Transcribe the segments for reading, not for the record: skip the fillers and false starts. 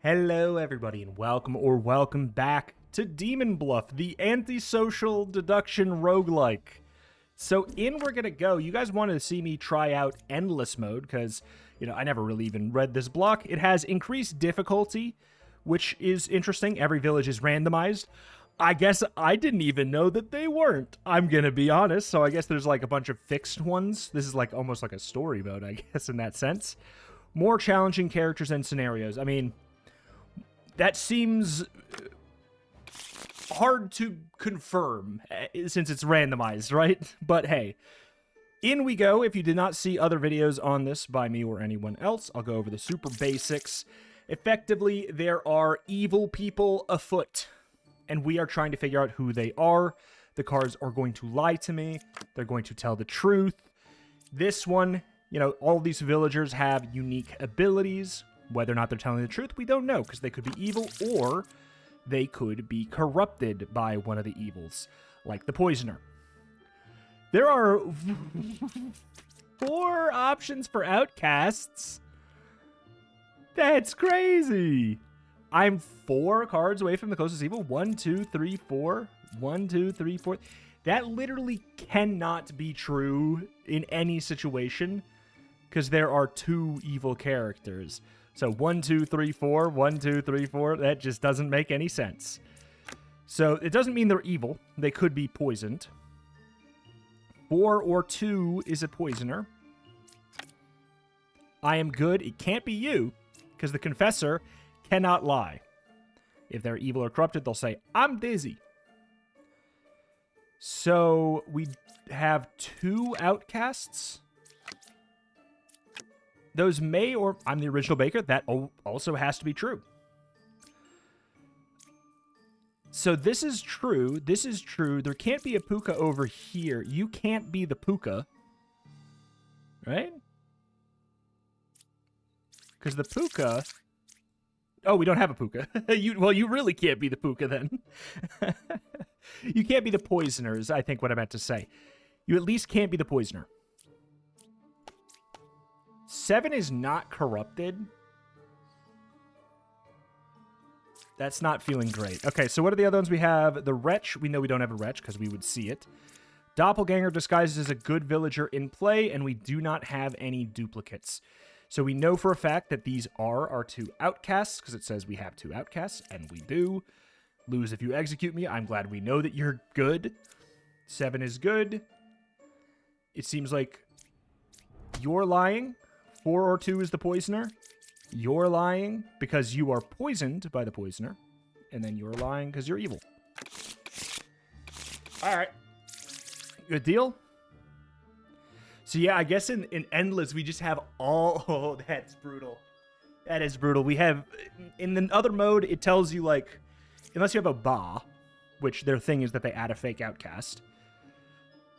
Hello everybody and welcome back to Demon Bluff, the antisocial deduction roguelike. So in we're gonna go. You guys wanted to see me try out endless mode because, I never really even read this block. It has increased difficulty, which is interesting. Every village is randomized. I guess I didn't even know that they weren't. I'm gonna be honest. So I guess there's like a bunch of fixed ones. This is like almost like a story mode, I guess, in that sense. More challenging characters and scenarios. I mean, that seems hard to confirm since it's randomized, right? But hey, in we go. If you did not see other videos on this by me or anyone else, I'll go over the super basics. Effectively, there are evil people afoot, and we are trying to figure out who they are. The cards are going to lie to me. They're going to tell the truth. This one, all these villagers have unique abilities. Whether or not they're telling the truth, we don't know, because they could be evil or they could be corrupted by one of the evils, like the Poisoner. There are 4 options for outcasts. That's crazy. I'm 4 cards away from the closest evil. 1, 2, 3, 4. 1, 2, 3, 4. That literally cannot be true in any situation, because there are 2 evil characters. So 1, 2, 3, 4, 1, 2, 3, 4, that just doesn't make any sense. So it doesn't mean they're evil. They could be poisoned. 4 or 2 is a poisoner. I am good. It can't be you, because the confessor cannot lie. If they're evil or corrupted, they'll say, I'm dizzy. So we have 2 outcasts. Those may, or I'm the original baker, that also has to be true. So this is true. This is true. There can't be a puka over here. You can't be the puka. Right? Because the puka... Oh, we don't have a puka. You really can't be the puka then. You can't be the poisoners, I think what I meant to say. You at least can't be the poisoner. 7 is not corrupted. That's not feeling great. Okay, so what are the other ones we have? The Wretch. We know we don't have a Wretch because we would see it. Doppelganger disguises as a good villager in play, and we do not have any duplicates. So we know for a fact that these are our 2 outcasts because it says we have 2 outcasts, and we do. Lose if you execute me. I'm glad we know that you're good. 7 is good. It seems like you're lying. 4 or 2 is the poisoner. You're lying because you are poisoned by the poisoner. And then you're lying because you're evil. Alright. Good deal. So yeah, I guess in Endless, we just have all... Oh, that's brutal. That is brutal. We have... In the other mode, it tells you, like... Unless you have a Ba, which their thing is that they add a fake outcast.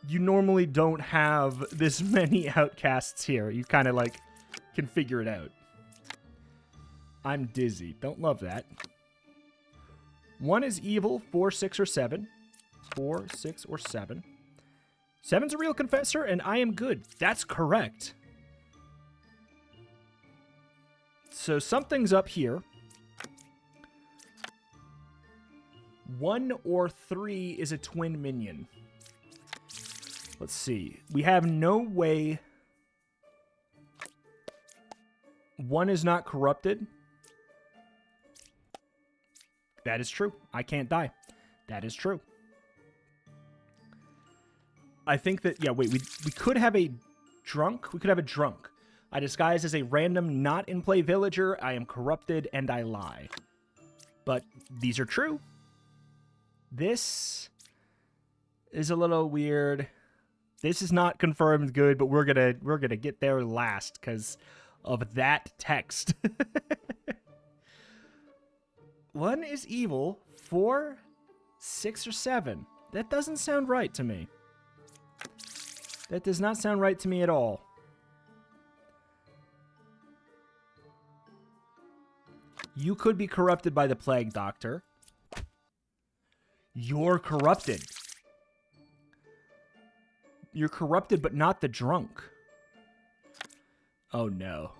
You normally don't have this many outcasts here. You kind of, like... can figure it out. I'm dizzy. Don't love that. 1 is evil. 4, 6, or 7. 4, 6, or 7. 7's a real confessor, and I am good. That's correct. So something's up here. 1 or 3 is a twin minion. Let's see. We have no way... 1 is not corrupted. That is true. I can't die. That is true. I think that, yeah, wait, we could have a drunk. We could have a drunk. I disguise as a random not-in-play villager. I am corrupted, and I lie. But these are true. This is a little weird. This is not confirmed good, but we're gonna get there last, because... of that text. 1 is evil. 4, 6, or 7. That doesn't sound right to me. That does not sound right to me at all. You could be corrupted by the Plague Doctor. You're corrupted. You're corrupted, but not the drunk. Oh, no.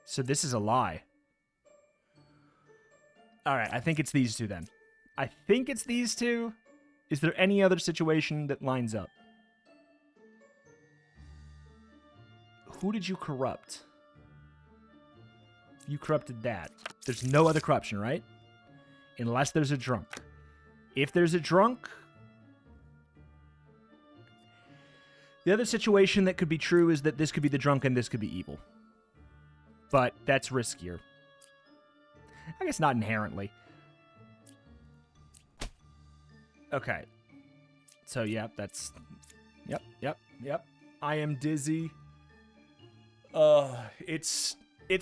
So this is a lie. All right, I think it's these two then. I think it's these two. Is there any other situation that lines up? Who did you corrupt? You corrupted that. There's no other corruption, right? Unless there's a drunk. If there's a drunk... The other situation that could be true is that this could be the drunk and this could be evil. But that's riskier. I guess not inherently. Okay. So, yeah, that's... Yep. I am dizzy. It's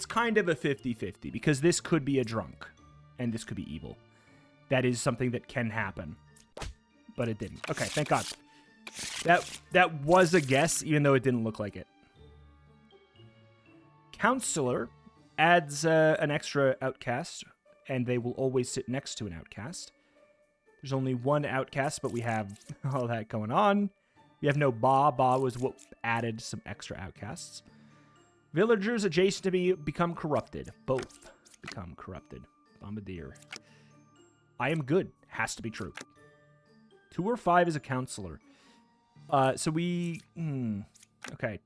kind of a 50-50 because this could be a drunk and this could be evil. That is something that can happen. But it didn't. Okay, thank God. That was a guess, even though it didn't look like it. Counselor adds an extra outcast, and they will always sit next to an outcast. There's only one outcast, but we have all that going on. We have no Ba. Ba was what added some extra outcasts. Villagers adjacent to me become corrupted. Both become corrupted. Bombardier. I am good. Has to be true. 2 or 5 is a counselor. So we... okay.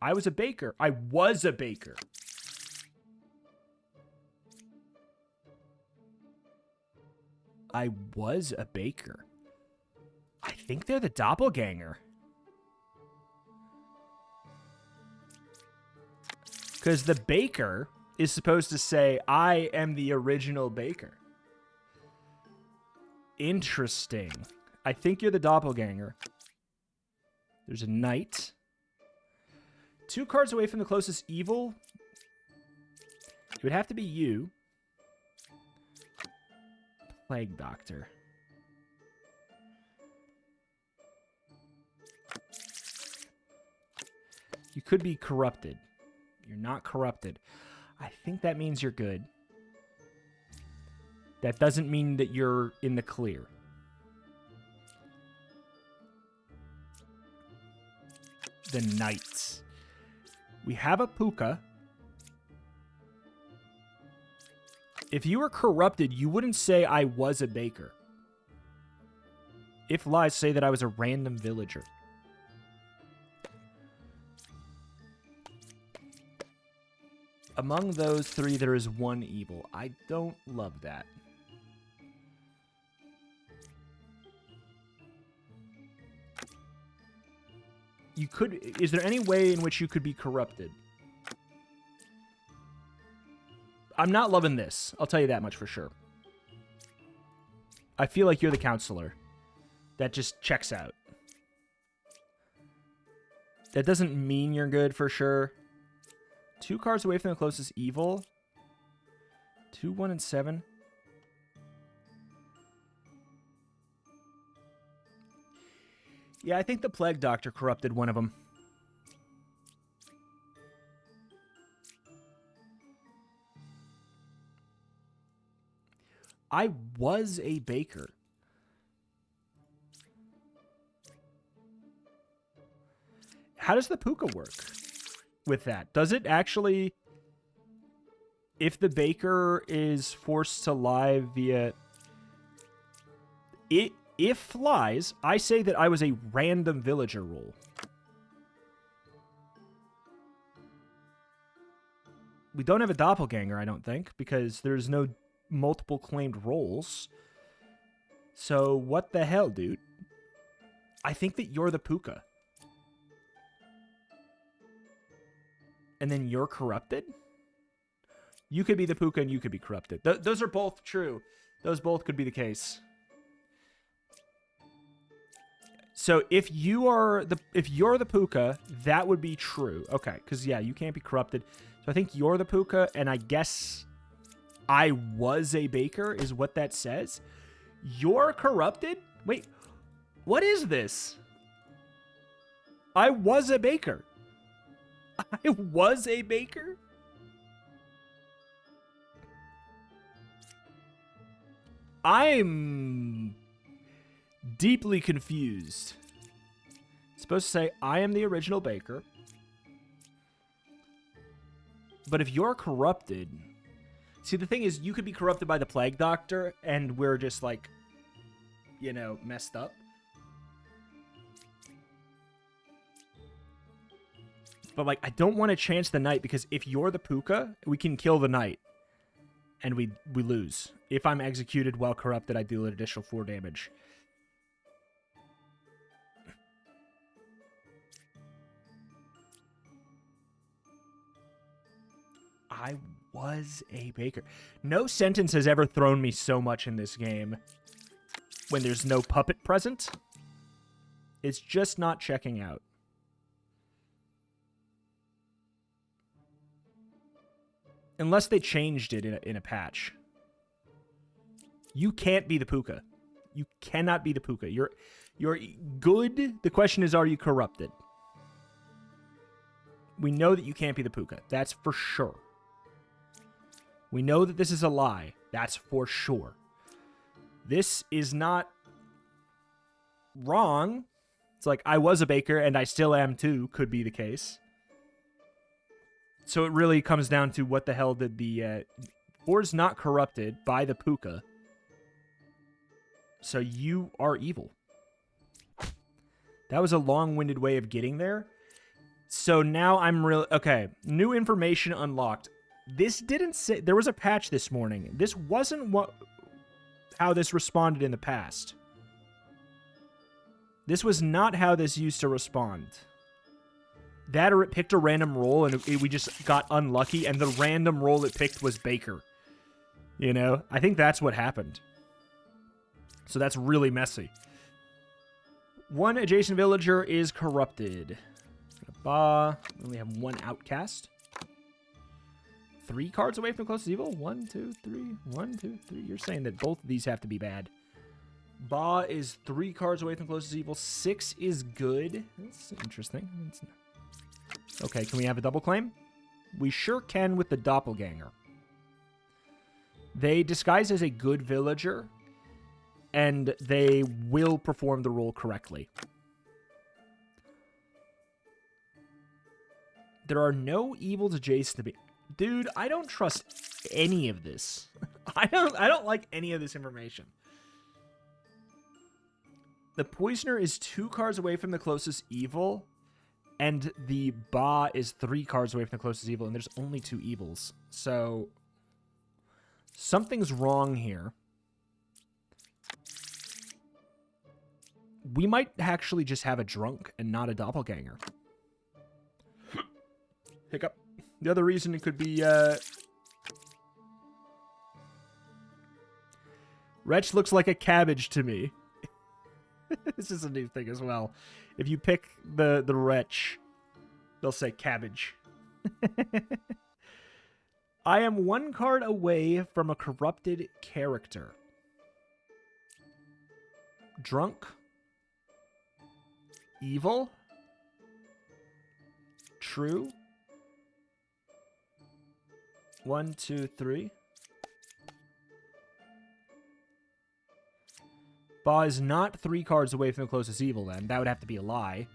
I was a baker. I was a baker. I was a baker. I think they're the doppelganger. Because the baker is supposed to say, I am the original baker. Interesting. I think you're the doppelganger. There's a knight. 2 cards away from the closest evil. It would have to be you. Plague Doctor. You could be corrupted. You're not corrupted. I think that means you're good. That doesn't mean that you're in the clear. The Knights. We have a Puka. If you were corrupted, you wouldn't say I was a baker. If lies, say that I was a random villager. Among those 3, there is one evil. I don't love that. You could... Is there any way in which you could be corrupted? I'm not loving this. I'll tell you that much for sure. I feel like you're the counselor. That just checks out. That doesn't mean you're good for sure. 2 cards away from the closest evil. 2, 1, and 7. Yeah, I think the Plague Doctor corrupted one of them. I was a baker. How does the Puka work with that? Does it actually... If the baker is forced to lie via... If lies, I say that I was a random villager role. We don't have a doppelganger, I don't think, because there's no multiple claimed roles. So what the hell, dude? I think that you're the Puka. And then you're corrupted? You could be the Puka and you could be corrupted. Those are both true. Those both could be the case. So if you're the Puka, that would be true. Okay, because yeah, you can't be corrupted. So I think you're the Puka, and I guess I was a baker is what that says. You're corrupted? Wait, what is this? I was a baker. I was a baker? I'm deeply confused. It's supposed to say, I am the original baker. But if you're corrupted... See, the thing is, you could be corrupted by the Plague Doctor, and we're just, like, you know, messed up. But, like, I don't want to chance the Knight, because if you're the Puka, we can kill the Knight. And we lose. If I'm executed while corrupted, I deal an additional 4 damage. I was a baker. No sentence has ever thrown me so much in this game when there's no puppet present. It's just not checking out. Unless they changed it in a patch. You can't be the Puka. You cannot be the Puka. You're good. The question is, are you corrupted? We know that you can't be the Puka. That's for sure. We know that this is a lie. That's for sure. This is not wrong. It's like, I was a baker and I still am too, could be the case. So it really comes down to what the hell did the... Or's not corrupted by the Puka. So you are evil. That was a long-winded way of getting there. So now I'm really... Okay, new information unlocked. This didn't say... There was a patch this morning. This wasn't how this responded in the past. This was not how this used to respond. That or it picked a random roll and we just got unlucky and the random roll it picked was Baker. You know? I think that's what happened. So that's really messy. One adjacent villager is corrupted. We only have one outcast. 3 cards away from closest evil? 1, 2, 3. 1, 2, 3. You're saying that both of these have to be bad. Ba is 3 cards away from closest evil. 6 is good. That's interesting. Okay, can we have a double claim? We sure can with the doppelganger. They disguise as a good villager, and they will perform the role correctly. There are no evils adjacent to me. Dude, I don't trust any of this. I don't like any of this information. The Poisoner is 2 cards away from the closest evil, and the Ba is 3 cards away from the closest evil, and there's only 2 evils. So, something's wrong here. We might actually just have a drunk and not a doppelganger. Hiccup. The other reason it could be, Wretch looks like a cabbage to me. This is a new thing as well. If you pick the Wretch, they'll say cabbage. I am 1 card away from a corrupted character. Drunk. Evil. True. 1, 2, 3. Ba is not 3 cards away from the closest evil, then. That would have to be a lie.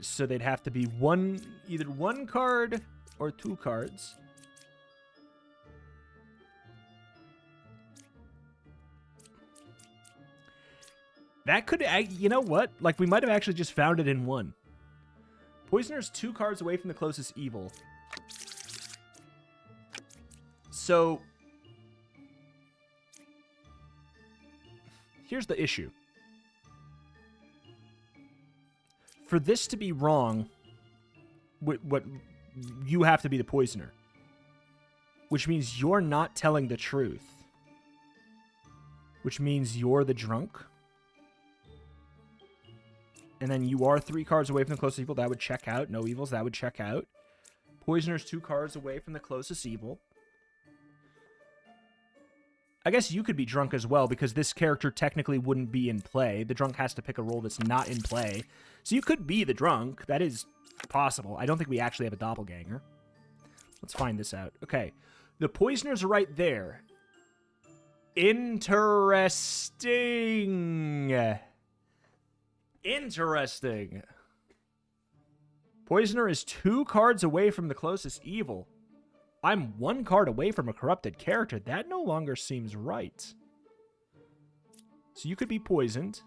So they'd have to be either 1 card or 2 cards. That could... You know what? Like, we might have actually just found it in 1. Poisoner's 2 cards away from the closest evil. So, here's the issue. For this to be wrong, what you have to be the Poisoner. Which means you're not telling the truth. Which means you're the drunk. And then you are 3 cards away from the closest evil. That would check out. No evils. That would check out. Poisoner's 2 cards away from the closest evil. I guess you could be drunk as well, because this character technically wouldn't be in play. The drunk has to pick a role that's not in play. So you could be the drunk. That is possible. I don't think we actually have a doppelganger. Let's find this out. Okay. The Poisoner's right there. Interesting. Interesting. Poisoner is 2 cards away from the closest evil. I'm 1 card away from a corrupted character. That no longer seems right. So you could be poisoned.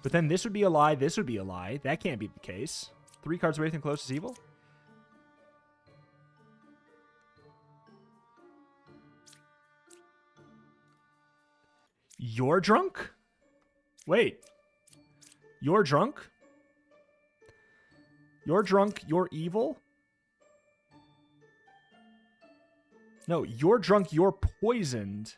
But then this would be a lie. This would be a lie. That can't be the case. 3 cards away from the closest evil? You're drunk? Wait. You're drunk? You're drunk, you're evil? No, you're drunk, you're poisoned.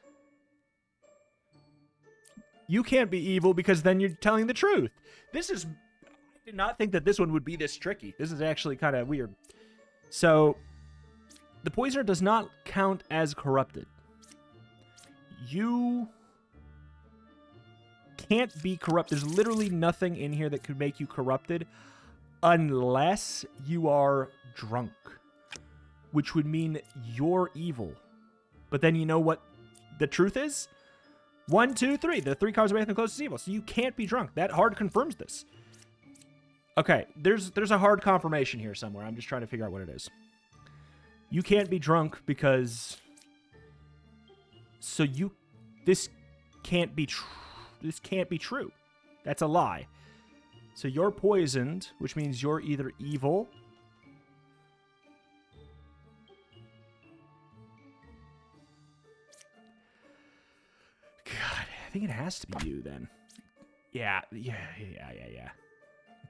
You can't be evil because then you're telling the truth. This is... I did not think that this one would be this tricky. This is actually kind of weird. So, the poisoner does not count as corrupted. You can't be corrupt. There's literally nothing in here that could make you corrupted unless you are drunk, which would mean you're evil. But then you know what the truth is? 1, 2, 3. The 3 cards away from the closest evil. So you can't be drunk. That hard confirms this. Okay, there's a hard confirmation here somewhere. I'm just trying to figure out what it is. You can't be drunk because... So you... This can't be true. This can't be true. That's a lie. So you're poisoned, which means you're either evil... God, I think it has to be you then. Yeah.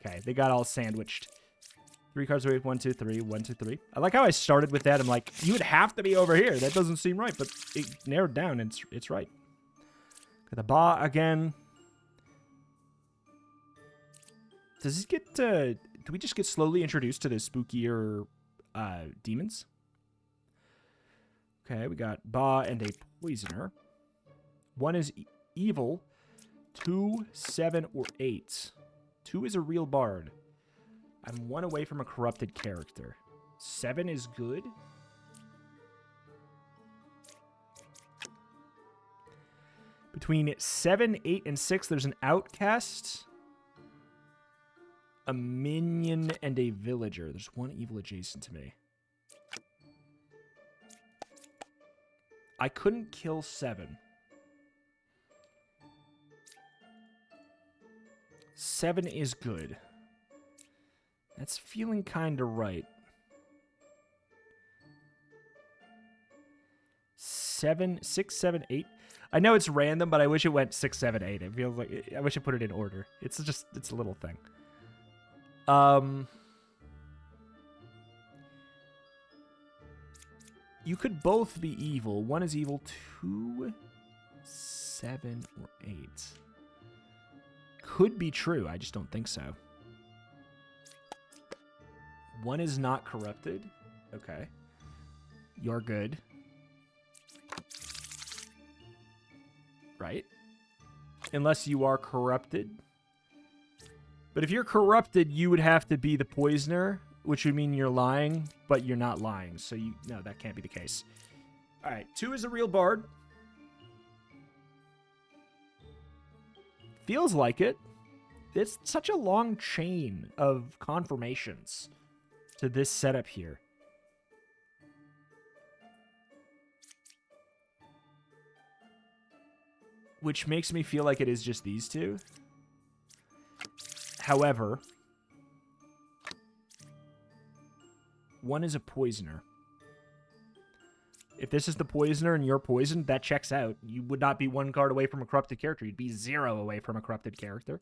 Okay, they got all sandwiched. 3 cards away, 1, 2, 3, 1, 2, 3. I like how I started with that. I'm like, you would have to be over here. That doesn't seem right, but it narrowed down and it's right. Got the Ba again. Does this get, do we just get slowly introduced to the spookier demons? Okay, we got Ba and a Poisoner. 1 is evil. 2, 7, or 8. 2 is a real bard. I'm 1 away from a corrupted character. 7 is good. Between 7, 8, and 6, there's an outcast, a minion, and a villager. There's 1 evil adjacent to me. I couldn't kill 7. 7 is good. That's feeling kind of right. 7, 6, 7, 8. I know it's random, but I wish it went 6, 7, 8. It feels like I wish I put it in order. It's a little thing. You could both be evil. 1 is evil. 2, 7, or 8. Could be true. I just don't think so. 1 is not corrupted. Okay. You're good. Right? Unless you are corrupted. But if you're corrupted, you would have to be the poisoner, which would mean you're lying, but you're not lying. So no, that can't be the case. All right. 2 is a real bard. Feels like it. It's such a long chain of confirmations to this setup here. Which makes me feel like it is just these 2. However, 1 is a poisoner. If this is the poisoner and you're poisoned, that checks out. You would not be 1 card away from a corrupted character. You'd be 0 away from a corrupted character.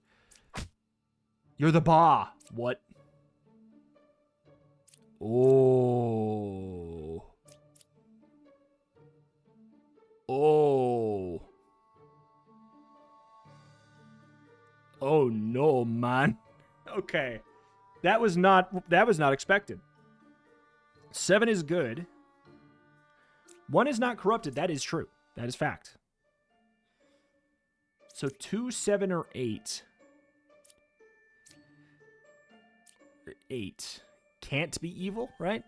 You're the Ba. What? Oh. Oh. Oh no, man. Okay. That was not expected. 7 is good. 1 is not corrupted. That is true. That is fact. So 2, 7, or 8. 8 can't be evil, right?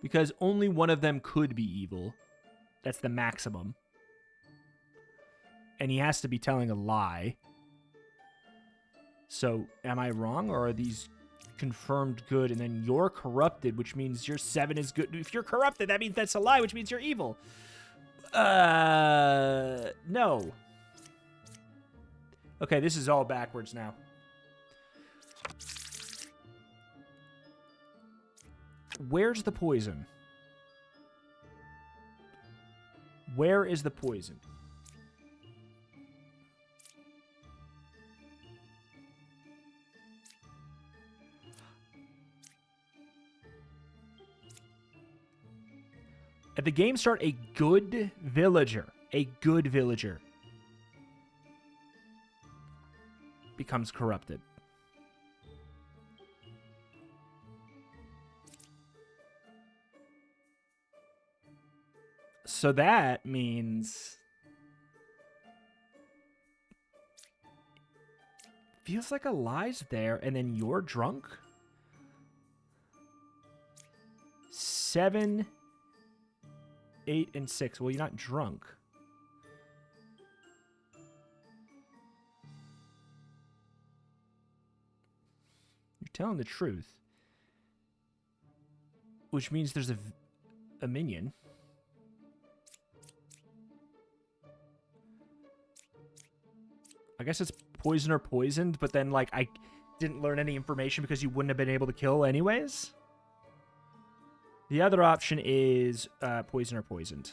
Because only one of them could be evil. That's the maximum. And he has to be telling a lie. So am I wrong, or are these confirmed good, and then you're corrupted, which means your 7 is good? If you're corrupted, that means that's a lie, which means you're evil. No. Okay, this is all backwards now. Where's the poison? Where is the poison? At the game start, a good villager becomes corrupted. So that means... feels like a lie's there, and then you're drunk? 7, 8, and 6. Well, you're not drunk. You're telling the truth. Which means there's a minion. I guess it's poison or poisoned, but then, like, I didn't learn any information because you wouldn't have been able to kill anyways. The other option is poison or poisoned.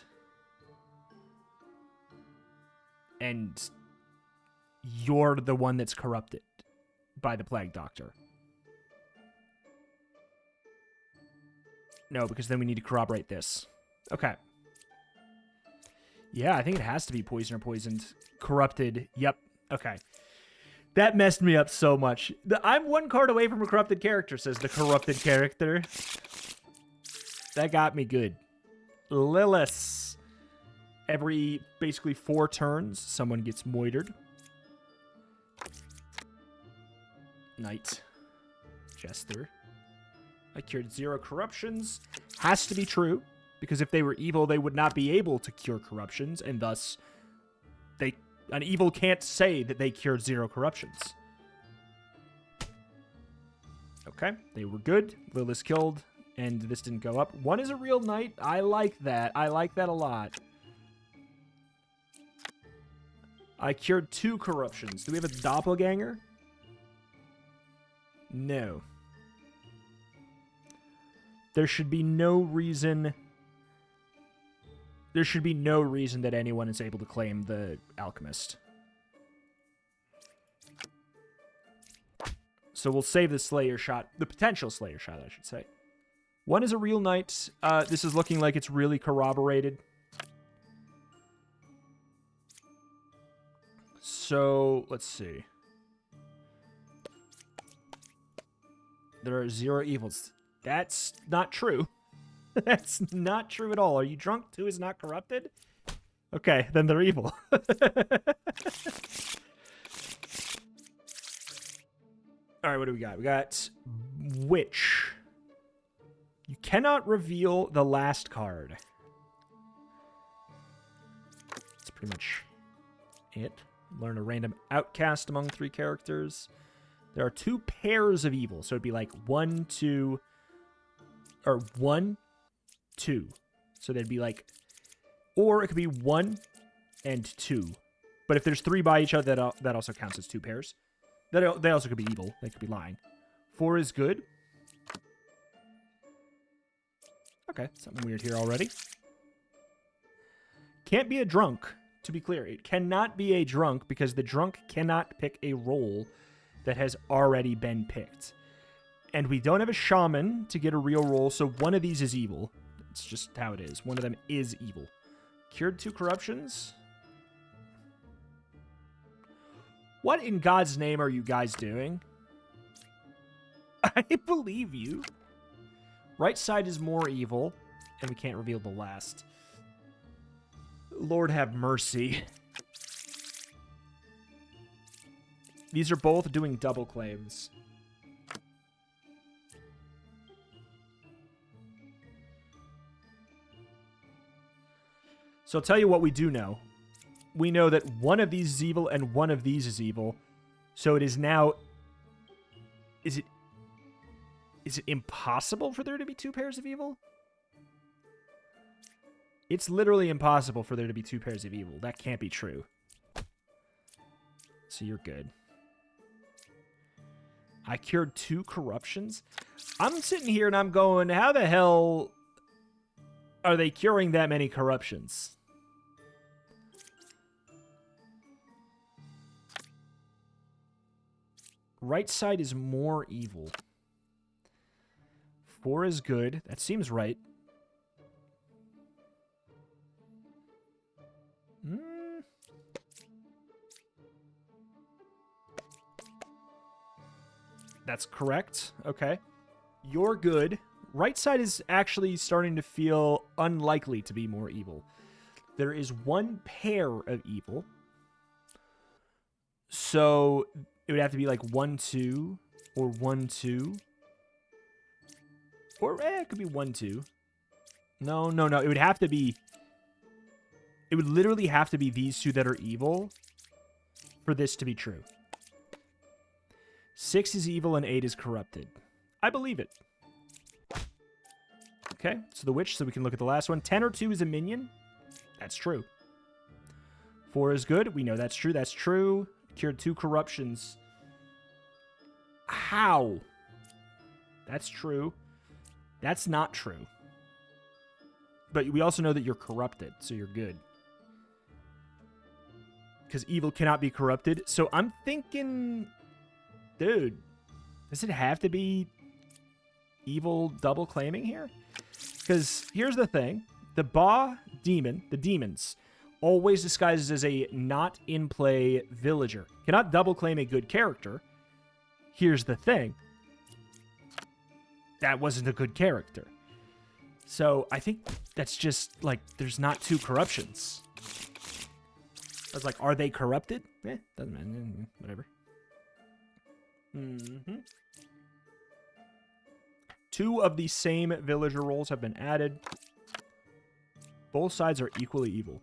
And you're the one that's corrupted by the Plague Doctor. No, because then we need to corroborate this. Okay. Yeah, I think it has to be poison or poisoned. Corrupted. Yep. Okay. That messed me up so much. I'm 1 card away from a corrupted character, says the corrupted character. That got me good. Lilith. Every, basically, 4 turns, someone gets moitered. Knight. Jester. I cured 0 corruptions. Has to be true, because if they were evil, they would not be able to cure corruptions, and thus, an evil can't say that they cured 0 corruptions. Okay, they were good. Lilith killed, and this didn't go up. 1 is a real knight. I like that. I like that a lot. I cured 2 corruptions. Do we have a doppelganger? No. There should be no reason... There should be no reason that anyone is able to claim the Alchemist. So we'll save the Slayer shot. The potential Slayer shot, I should say. 1 is a real knight. This is looking like it's really corroborated. So, let's see. There are 0 evils. That's not true. That's not true at all. Are you drunk? 2 is not corrupted? Okay, then they're evil. Alright, what do we got? We got Witch. You cannot reveal the last card. That's pretty much it. Learn a random outcast among 3 characters. There are 2 pairs of evil, so it'd be like 1, 2... Or 1, 2. So they'd be like... Or it could be 1 and 2. But if there's 3 by each other, that also counts as 2 pairs. They also could be evil. They could be lying. 4 is good. Okay, something weird here already. Can't be a drunk, to be clear. It cannot be a drunk because the drunk cannot pick a role that has already been picked. And we don't have a shaman to get a real roll, so one of these is evil. It's just how it is. One of them is evil. Cured 2 corruptions? What in God's name are you guys doing? I believe you. Right side is more evil, and we can't reveal the last. Lord have mercy. These are both doing double claims. So I'll tell you what we do know. We know that one of these is evil and one of these is evil. So it is now Is it impossible for there to be 2 pairs of evil? It's literally impossible for there to be 2 pairs of evil. That can't be true. So you're good. I cured 2 corruptions? I'm sitting here and I'm going, how the hell are they curing that many corruptions? Right side is more evil. 4 is good. That seems right. That's correct. Okay. You're good. Right side is actually starting to feel unlikely to be more evil. There is 1 pair of evil. So it would have to be like 1, 2, or 1, 2. Or it could be 1, 2. No. It would have to be... It would literally have to be these 2 that are evil for this to be true. 6 is evil and 8 is corrupted. I believe it. Okay, so the witch, so we can look at the last one. 10 or 2 is a minion. That's true. 4 is good. We know that's true. That's true. Cured 2 corruptions. How? That's true. That's not true. But we also know that you're corrupted, so you're good. Because evil cannot be corrupted. So I'm thinking... Dude, does it have to be evil double claiming here? Because here's the thing. The Ba demon, the demons, always disguises as a not in play villager. Cannot double claim a good character. Here's the thing. That wasn't a good character. So I think that's just like there's not 2 corruptions. I was like, are they corrupted? Doesn't matter. Whatever. 2 of the same villager roles have been added. Both sides are equally evil.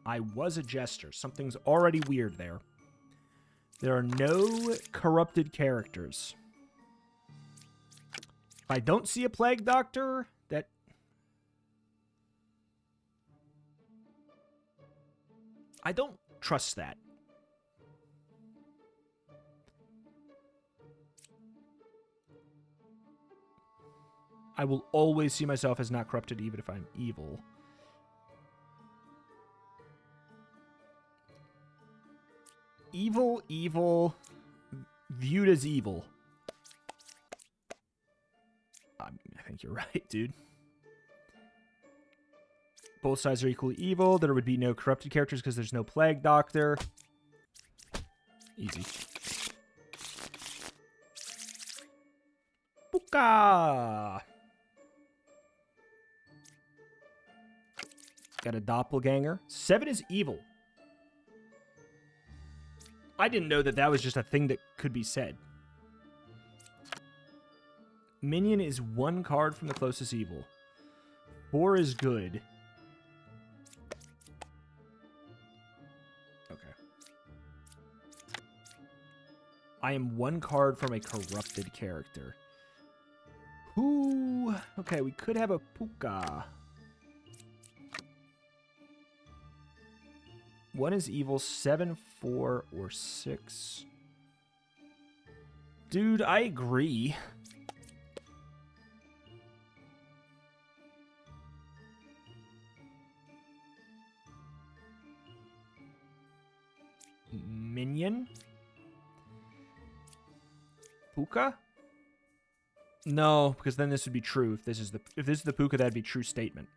I was a jester. Something's already weird there. There are no corrupted characters. If I don't see a plague doctor, that... I don't trust that. I will always see myself as not corrupted even if I'm evil. Evil, viewed as evil. I think you're right, dude. Both sides are equally evil. There would be no corrupted characters because there's no plague doctor. Easy. Puka! Got a doppelganger. 7 is evil. I didn't know that that was just a thing that could be said. Minion is 1 card from the closest evil. 4 is good. Okay. I am 1 card from a corrupted character. Ooh. Okay, we could have a Puka. 1 is evil, 7, 4, or 6. Dude, I agree. Minion? Puka? No, because then this would be true. If this is the Puka, that'd be true statement.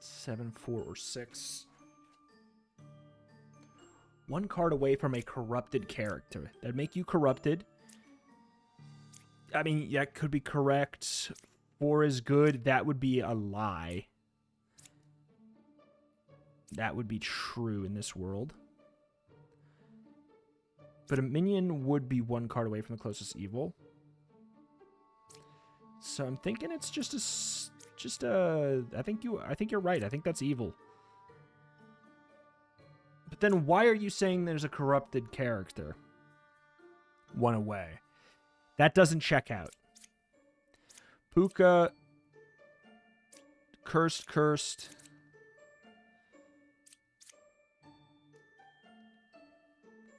7, 4, or 6. 1 card away from a corrupted character. That'd make you corrupted. I mean, that could be correct. 4 is good. That would be a lie. That would be true in this world. But a minion would be 1 card away from the closest evil. So I'm thinking it's just a just I think you're right. I think that's evil. But then why are you saying there's a corrupted character? One away. That doesn't check out. Puka. Cursed.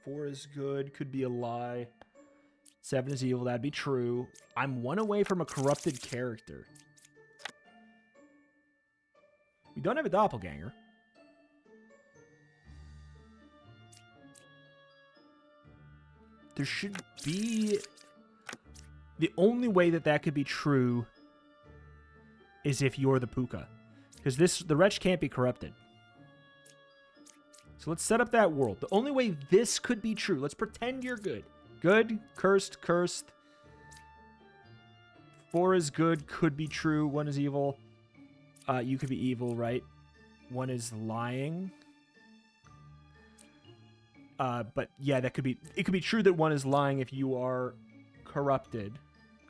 4 is good. Could be a lie. 7 is evil. That'd be true. I'm 1 away from a corrupted character. We don't have a doppelganger. There should be... The only way that could be true is if you're the Puka. Because the wretch can't be corrupted. So let's set up that world. The only way this could be true, let's pretend you're good. Good, cursed. 4 is good, could be true. 1 is evil. You could be evil, right? 1 is lying. But yeah, it could be true that 1 is lying if you are corrupted.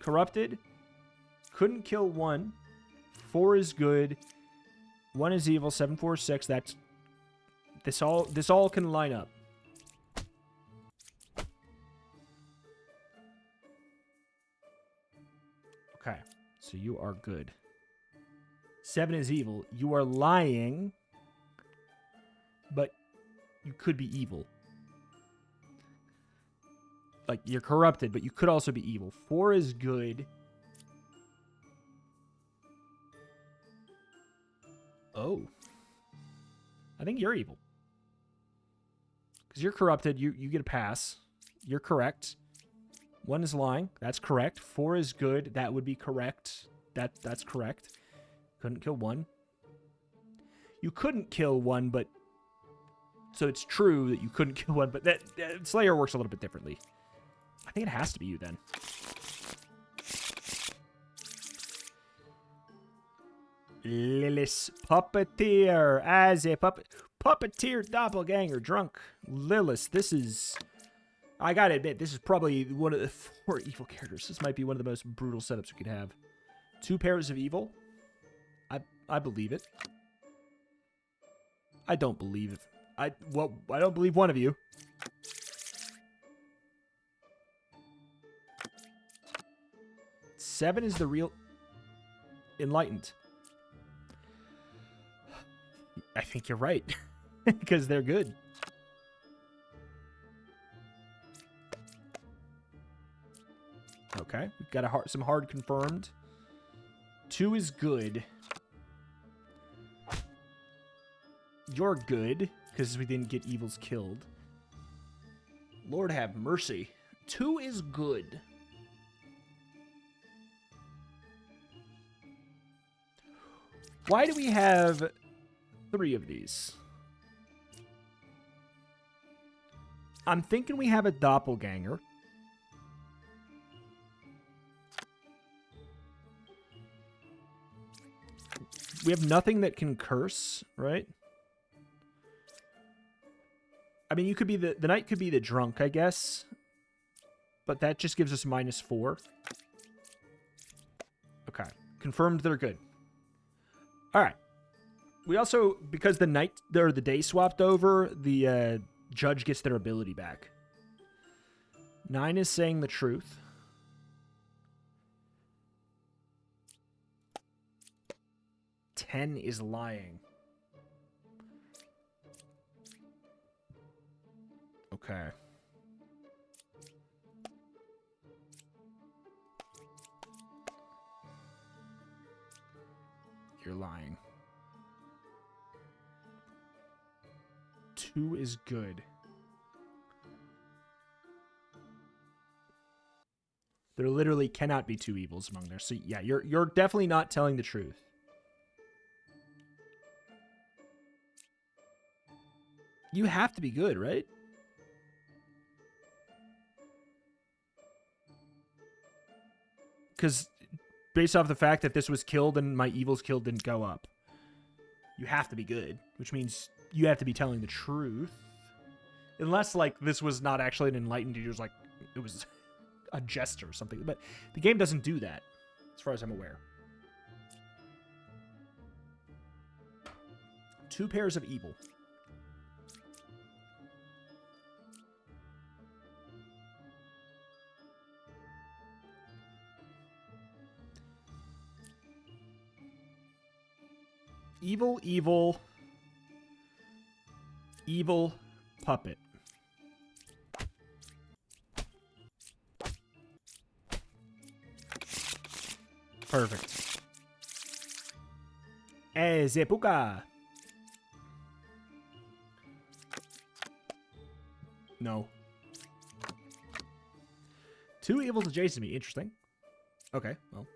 Corrupted, couldn't kill 1. 4 is good. 1 is evil. 7, 4, 6. That's this all can line up. Okay, so you are good. 7 is evil. You are lying, but you could be evil. Like, you're corrupted, but you could also be evil. 4 is good. Oh. I think you're evil. Because you're corrupted, you get a pass. You're correct. 1 is lying. That's correct. 4 is good. That would be correct. That's correct. Couldn't kill 1. You couldn't kill 1, but... So it's true that you couldn't kill 1, but that Slayer works a little bit differently. I think it has to be you, then. Lilith Puppeteer as a puppeteer doppelganger drunk. Lilith, this is... I gotta admit, this is probably one of the 4 evil characters. This might be one of the most brutal setups we could have. 2 pairs of evil. I believe it. I don't believe it. I don't believe one of you. Seven is the real enlightened. I think you're right. Because they're good. Okay, we've got some hard confirmed. 2 is good. You're good, because we didn't get evils killed. Lord have mercy. 2 is good. Why do we have 3 of these? I'm thinking we have a doppelganger. We have nothing that can curse, right? I mean, you could be the knight could be the drunk, I guess. But that just gives us -4. Okay. Confirmed they're good. All right. We also, because the night or the day swapped over, the judge gets their ability back. 9 is saying the truth. Ten is lying. Okay. You're lying. 2 is good. There literally cannot be 2 evils among there. So yeah, you're definitely not telling the truth. You have to be good, right? Because based off the fact that this was killed and my evils killed didn't go up. You have to be good, which means you have to be telling the truth. Unless, like, this was not actually an enlightened, it was like, it was a jester or something. But the game doesn't do that, as far as I'm aware. 2 pairs of evil. Evil, evil, evil puppet. Perfect. Zepuka. No. 2 evils adjacent to me. Interesting. Okay, well,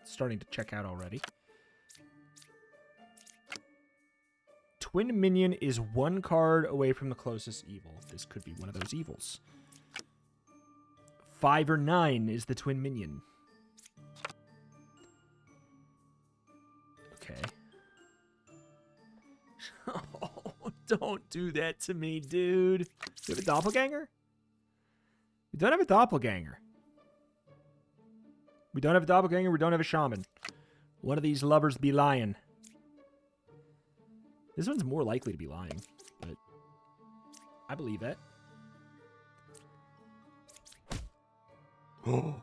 starting to check out already. Twin minion is 1 card away from the closest evil. This could be one of those evils. 5 or 9 is the twin minion. Okay. Oh, don't do that to me, dude. We have a doppelganger? We don't have a doppelganger. We don't have a doppelganger. We don't have a shaman. One of these lovers be lying. This one's more likely to be lying, but I believe that. Oh.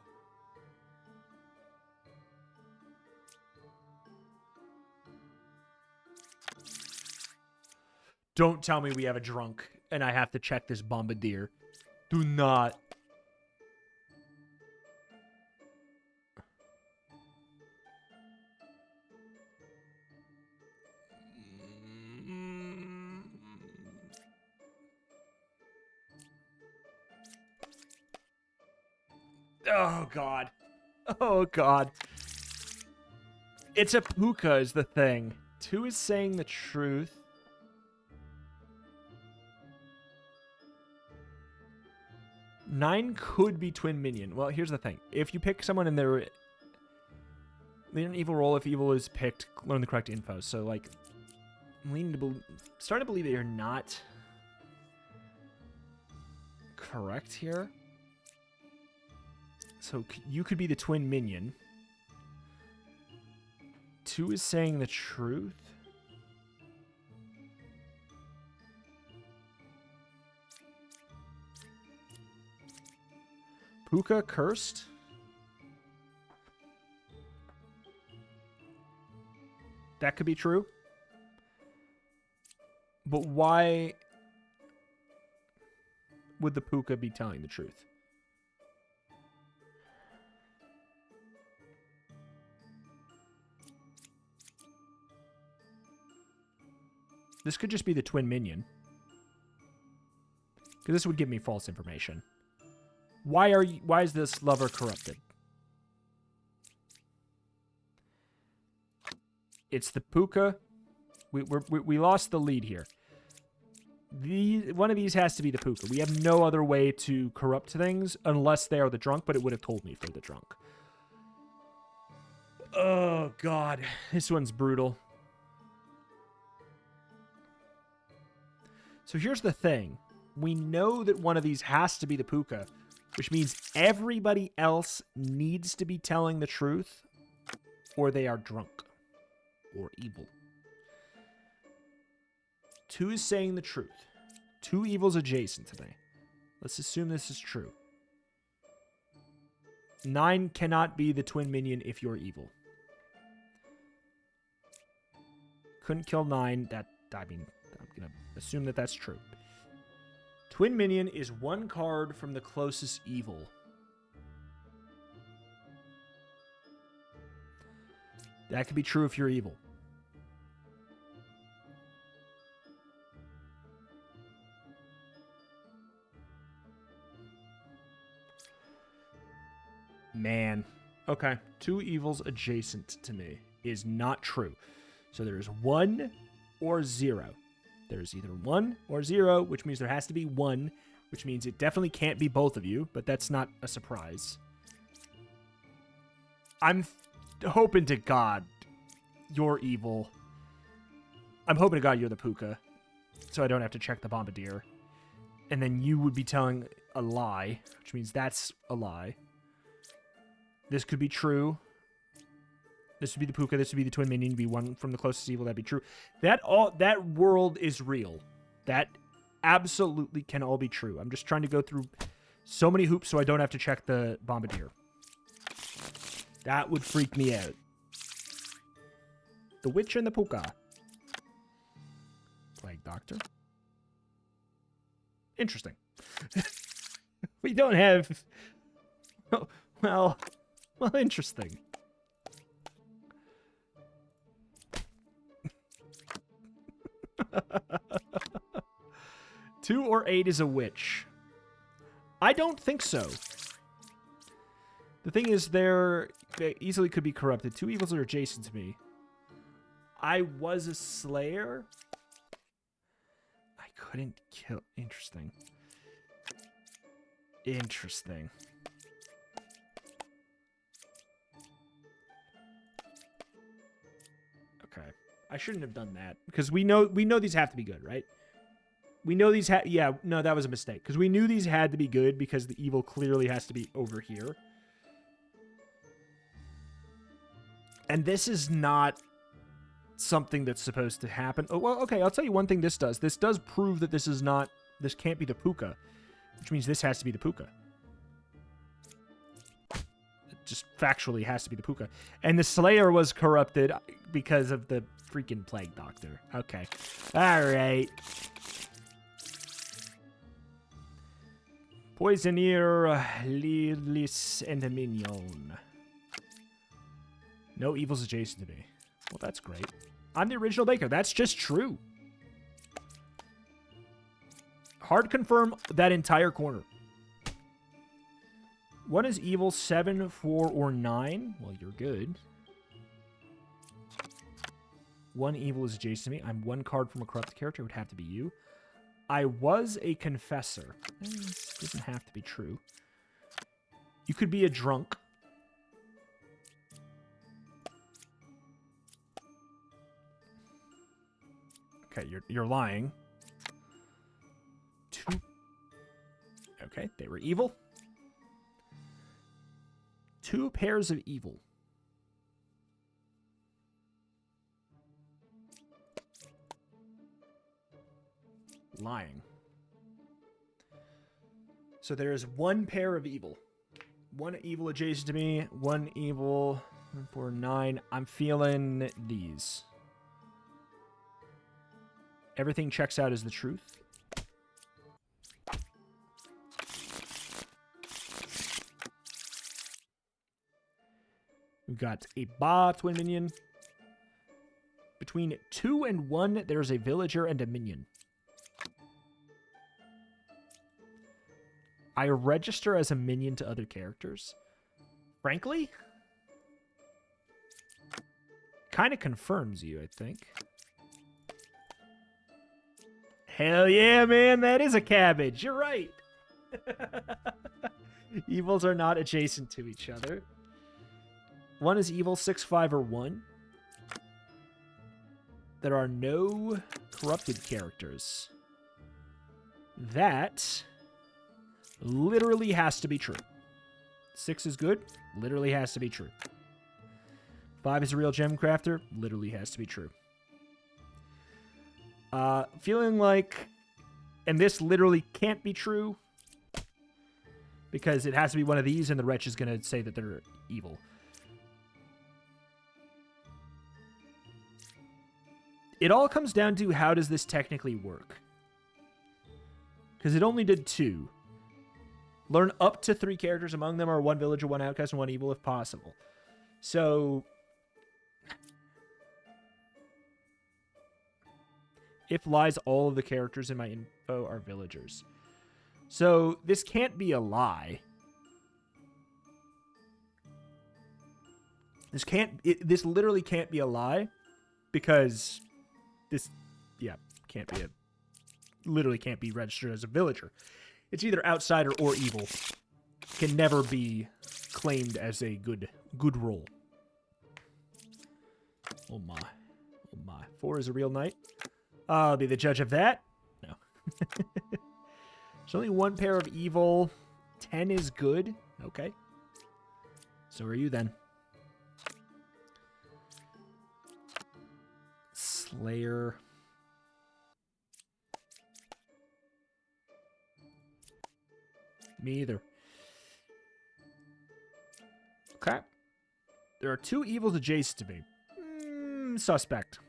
Don't tell me we have a drunk and I have to check this bombardier. Do not. Oh, God. Oh, God. It's a puka is the thing. 2 is saying the truth. Nine could be twin minion. Well, here's the thing. If you pick someone and they're in an evil role, if evil is picked, learn the correct info. So, like, I'm leaning to starting to believe that you're not correct here. So you could be the twin minion. 2 is saying the truth. Puka cursed. That could be true. But why would the Puka be telling the truth? This could just be the twin minion. Because this would give me false information. Why is this lover corrupted? It's the Puka. We lost the lead here. One of these has to be the Puka. We have no other way to corrupt things unless they are the drunk, but it would have told me if they're the drunk. Oh, God. This one's brutal. So here's the thing. We know that one of these has to be the Puka, which means everybody else needs to be telling the truth, or they are drunk or evil. 2 is saying the truth. 2 evils adjacent to me. Let's assume this is true. 9 cannot be the twin minion if you're evil. Couldn't kill 9. I'm going to assume that that's true. Twin minion is 1 card from the closest evil. That could be true if you're evil. Man. Okay. 2 evils adjacent to me is not true. So there is 1 or 0. There's either 1 or 0, which means there has to be 1, which means it definitely can't be both of you, but that's not a surprise. I'm hoping to God you're evil. I'm hoping to God you're the Puka, so I don't have to check the Bombardier. And then you would be telling a lie, which means that's a lie. This could be true. This would be the Puka. This would be the twin minion. Be one from the closest evil. That'd be true. That world is real. That absolutely can all be true. I'm just trying to go through so many hoops so I don't have to check the Bombardier. That would freak me out. The Witch and the Puka. Plague Doctor. Interesting. We don't have... Well, interesting. Two or 8 is a witch. I don't think so. The thing is, they easily could be corrupted. 2 evils are adjacent to me. I was a slayer. I couldn't kill. Interesting. Interesting. Okay. I shouldn't have done that because we know these have to be good, right? We know these yeah, no, that was a mistake because we knew these had to be good because the evil clearly has to be over here. And this is not something that's supposed to happen. Oh, well, okay, I'll tell you one thing this does. This does prove that this can't be the Puka, which means this has to be the Puka. It just factually has to be the Puka. And the Slayer was corrupted because of the freaking Plague Doctor. Okay. All right. Poisoneer, Lilis, and a Minion. No evils adjacent to me. Well, that's great. I'm the original baker. That's just true. Hard confirm that entire corner. 1 is evil, 7, 4, or 9. Well, you're good. 1 evil is adjacent to me. I'm 1 card from a corrupted character. It would have to be you. I was a confessor. This doesn't have to be true. You could be a drunk. Okay, you're lying. 2. Okay, they were evil. 2 pairs of evil. Lying. So there is 1 pair of evil. 1 evil adjacent to me. 1 evil. 1, 4, 9. I'm feeling these. Everything checks out as the truth. We've got a Ba twin minion. Between 2 and 1, there's a villager and a minion. I register as a minion to other characters. Frankly, kind of confirms you, I think. Hell yeah, man, that is a cabbage. You're right. Evils are not adjacent to each other. 1 is evil, 6, 5, or 1. There are no corrupted characters. That literally has to be true. 6 is good. Literally has to be true. 5 is a real gem crafter. Literally has to be true. Feeling like, and this literally can't be true because it has to be one of these and the wretch is going to say that they're evil. It all comes down to how does this technically work? Because it only did 2. Learn up to 3 characters. Among them are 1 villager, 1 outcast, and 1 evil if possible. So, if lies, all of the characters in my info are villagers. So, this can't be a lie. This literally can't be a lie because this, yeah, can't be literally can't be registered as a villager. It's either outsider or evil. Can never be claimed as a good role. Oh my. Oh my. 4 is a real knight. I'll be the judge of that. No. There's only 1 pair of evil. 10 is good. Okay. So are you then. Slayer. Me either. Okay. There are 2 evils adjacent to me. Suspect.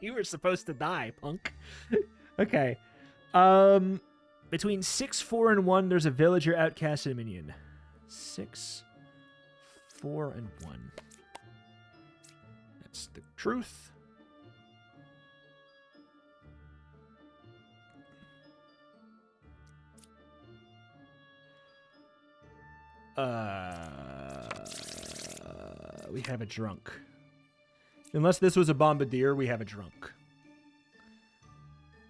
You were supposed to die, punk. Okay. Between 6, 4, and 1, there's a villager, outcast, and a minion. 6, 4, and 1. That's the truth. We have a drunk. Unless this was a bombardier, we have a drunk.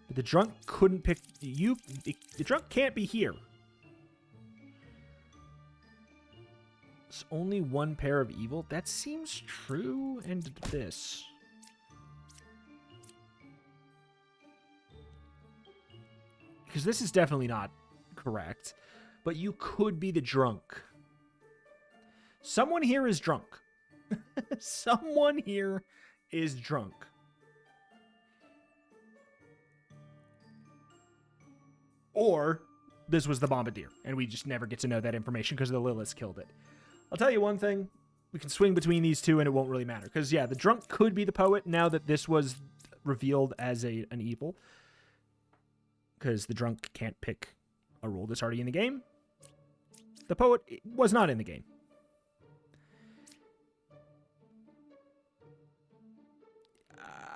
But the drunk couldn't pick you. The drunk can't be here. It's only 1 pair of evil. That seems true. And this. Because this is definitely not correct. But you could be the drunk. Someone here is drunk. Someone here is drunk. Or this was the bombardier, and we just never get to know that information because the Liliths killed it. I'll tell you one thing. We can swing between these two, and it won't really matter. Because, yeah, the drunk could be the poet now that this was revealed as an evil. Because the drunk can't pick a role that's already in the game. The poet was not in the game.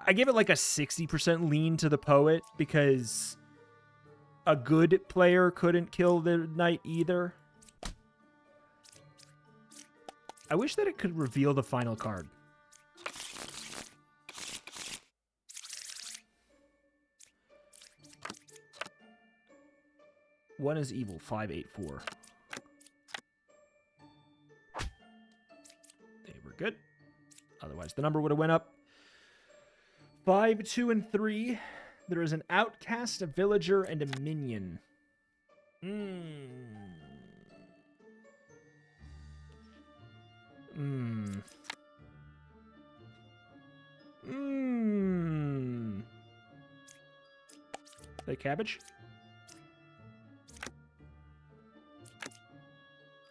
I give it like a 60% lean to the poet because a good player couldn't kill the knight either. I wish that it could reveal the final card. One is evil, 5, 8, 4. They were good. Otherwise, the number would have went up. 5, 2, and 3. There is an outcast, a villager, and a minion. The cabbage?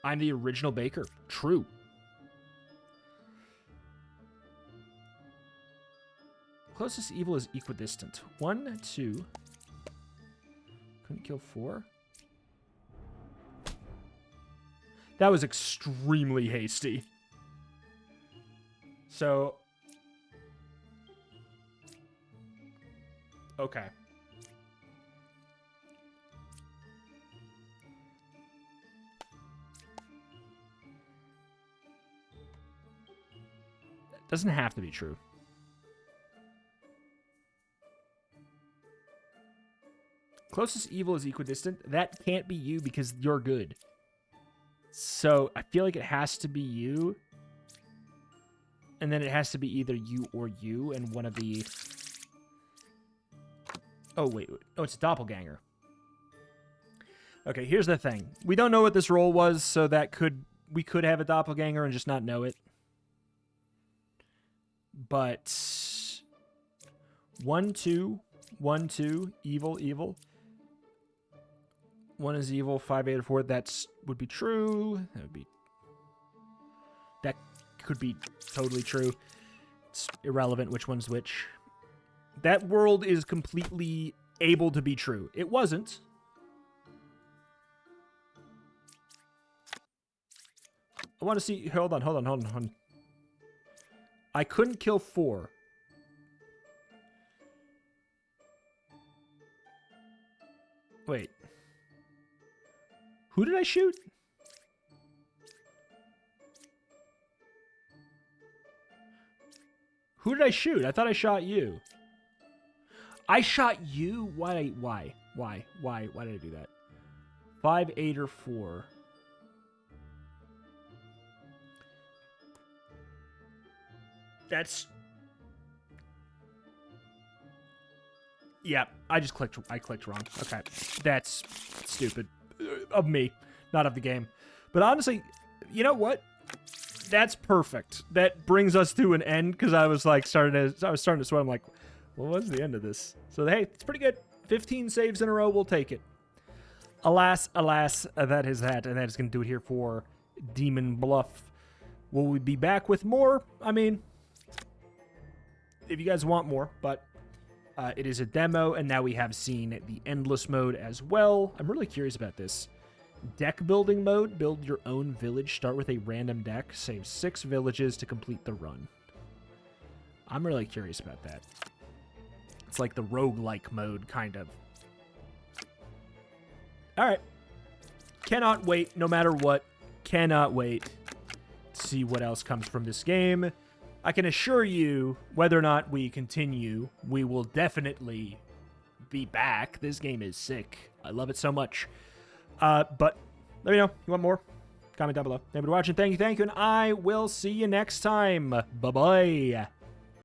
I'm the original baker. True. Closest evil is equidistant. 1, 2. Couldn't kill 4. That was extremely hasty. So. Okay. That doesn't have to be true. Closest evil is equidistant. That can't be you because you're good. So I feel like it has to be you. And then it has to be either you or you and one of the... Oh, wait. Oh, it's a doppelganger. Okay, here's the thing. We don't know what this roll was, so that we could have a doppelganger and just not know it. But 1, 2, 1, 2, evil, evil. 1 is evil, 5, 8, or 4. That would be true. That could be totally true. It's irrelevant which one's which. That world is completely able to be true. It wasn't. I want to see. Hold on. I couldn't kill 4. Wait. Who did I shoot? Who did I shoot? I thought I shot you. I shot you? Why did I do that? 5, 8, or 4. That's... Yeah, I clicked wrong. Okay, that's stupid of me, not of the game. But honestly, you know what? That's perfect. That brings us to an end because I was like starting to sweat. I'm like, well, what's the end of this? So hey, it's pretty good. 15 saves in a row. We'll take it. Alas, that is that, and that is going to do it here for Demon Bluff. Will we be back with more? I mean, if you guys want more, but it is a demo, and now we have seen the Endless mode as well. I'm really curious about this. Deck building mode, build your own village, start with a random deck, save 6 villages to complete the run. I'm really curious about that. It's like the roguelike mode, kind of. Alright. Cannot wait, no matter what. Cannot wait to see what else comes from this game. I can assure you, whether or not we continue, we will definitely be back. This game is sick. I love it so much. But let me know. You want more? Comment down below. Thank you for watching. Thank you, and I will see you next time. Bye-bye.